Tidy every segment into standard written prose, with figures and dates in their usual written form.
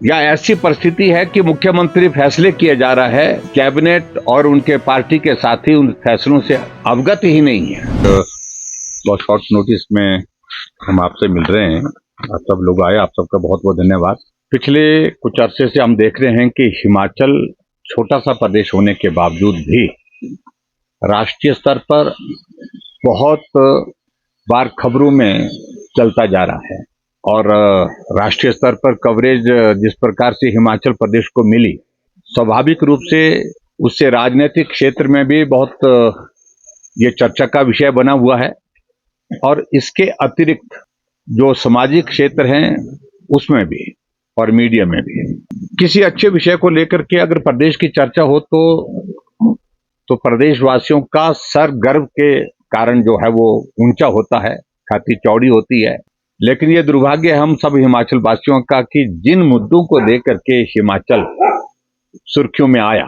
या ऐसी परिस्थिति है कि मुख्यमंत्री फैसले किए जा रहा है, कैबिनेट और उनके पार्टी के साथी उन फैसलों से अवगत ही नहीं है। बहुत शॉर्ट नोटिस में हम आपसे मिल रहे हैं। आप सब लोग आए, आप सबका बहुत बहुत धन्यवाद। पिछले कुछ अरसे से हम देख रहे हैं कि हिमाचल छोटा सा प्रदेश होने के बावजूद भी राष्ट्रीय स्तर पर बहुत बार खबरों में चलता जा रहा है और राष्ट्रीय स्तर पर कवरेज जिस प्रकार से हिमाचल प्रदेश को मिली, स्वाभाविक रूप से उससे राजनीतिक क्षेत्र में भी बहुत ये चर्चा का विषय बना हुआ है और इसके अतिरिक्त जो सामाजिक क्षेत्र हैं उसमें भी और मीडिया में भी किसी अच्छे विषय को लेकर के अगर प्रदेश की चर्चा हो तो प्रदेशवासियों का सर गर्व के कारण जो है वो ऊंचा होता है, छाती चौड़ी होती है। लेकिन ये दुर्भाग्य है हम सब हिमाचल वासियों का कि जिन मुद्दों को लेकर के हिमाचल सुर्खियों में आया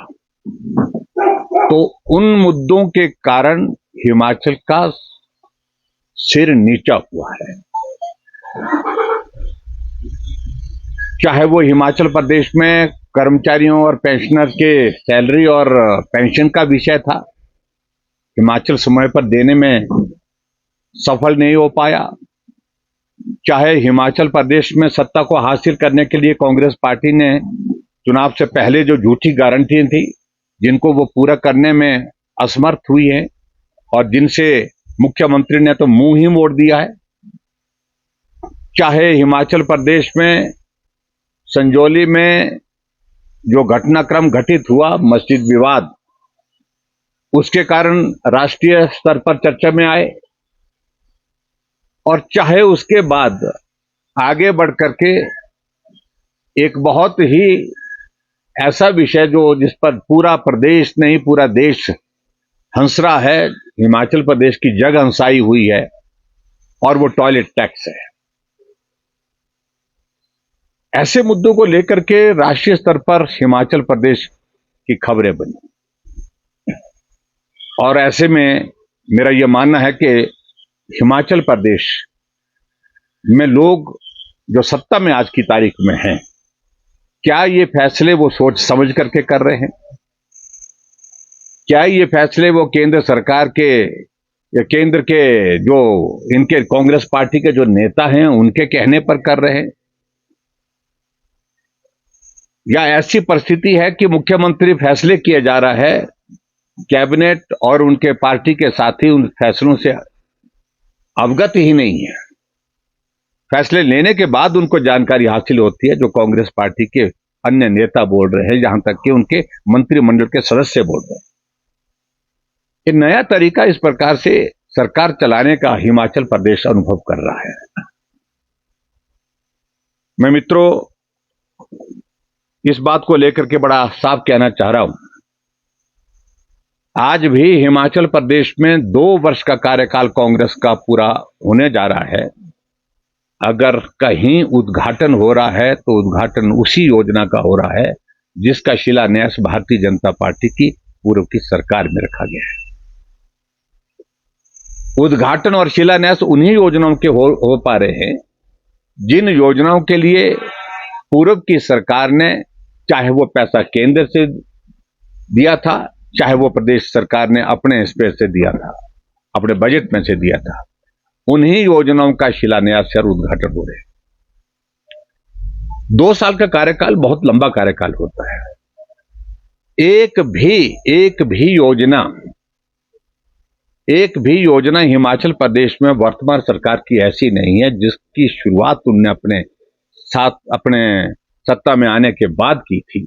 तो उन मुद्दों के कारण हिमाचल का सिर नीचा हुआ है। चाहे वो हिमाचल प्रदेश में कर्मचारियों और पेंशनर के सैलरी और पेंशन का विषय था, हिमाचल समय पर देने में सफल नहीं हो पाया। चाहे हिमाचल प्रदेश में सत्ता को हासिल करने के लिए कांग्रेस पार्टी ने चुनाव से पहले जो झूठी गारंटी थी जिनको वो पूरा करने में असमर्थ हुई है और जिनसे मुख्यमंत्री ने तो मुंह ही मोड़ दिया है। चाहे हिमाचल प्रदेश में संजौली में जो घटनाक्रम घटित हुआ, मस्जिद विवाद, उसके कारण राष्ट्रीय स्तर पर चर्चा में आए और चाहे उसके बाद आगे बढ़ करके एक बहुत ही ऐसा विषय जो जिस पर पूरा प्रदेश नहीं पूरा देश हंस रहा है, हिमाचल प्रदेश की जग हंसाई हुई है और वो टॉयलेट टैक्स है। ऐसे मुद्दों को लेकर के राष्ट्रीय स्तर पर हिमाचल प्रदेश की खबरें बनी और ऐसे में मेरा यह मानना है कि हिमाचल प्रदेश में लोग जो सत्ता में आज की तारीख में हैं, क्या ये फैसले वो सोच समझ करके कर रहे हैं? क्या ये फैसले वो केंद्र सरकार के या केंद्र के जो इनके कांग्रेस पार्टी के जो नेता हैं उनके कहने पर कर रहे हैं? या ऐसी परिस्थिति है कि मुख्यमंत्री फैसले किए जा रहा है, कैबिनेट और उनके पार्टी के साथी उन फैसलों से अवगत ही नहीं है। फैसले लेने के बाद उनको जानकारी हासिल होती है जो कांग्रेस पार्टी के अन्य नेता बोल रहे हैं, जहां तक कि उनके मंत्रिमंडल के सदस्य बोल रहे हैं। ये नया तरीका इस प्रकार से सरकार चलाने का हिमाचल प्रदेश अनुभव कर रहा है। मैं मित्रों इस बात को लेकर के बड़ा साफ कहना चाह रहा हूं, आज भी हिमाचल प्रदेश में 2 वर्ष का कार्यकाल कांग्रेस का पूरा होने जा रहा है। अगर कहीं उद्घाटन हो रहा है तो उद्घाटन उसी योजना का हो रहा है जिसका शिलान्यास भारतीय जनता पार्टी की पूर्व की सरकार में रखा गया है। उद्घाटन और शिलान्यास उन्हीं योजनाओं के हो पा रहे हैं जिन योजनाओं के लिए पूर्व की सरकार ने, चाहे वो पैसा केंद्र से दिया था, चाहे वो प्रदेश सरकार ने अपने स्पेस से दिया था, अपने बजट में से दिया था, उन्हीं योजनाओं का शिलान्यास और उद्घाटन हो रहे। 2 साल का कार्यकाल बहुत लंबा कार्यकाल होता है। एक भी योजना हिमाचल प्रदेश में वर्तमान सरकार की ऐसी नहीं है जिसकी शुरुआत उनने अपने सत्ता में आने के बाद की थी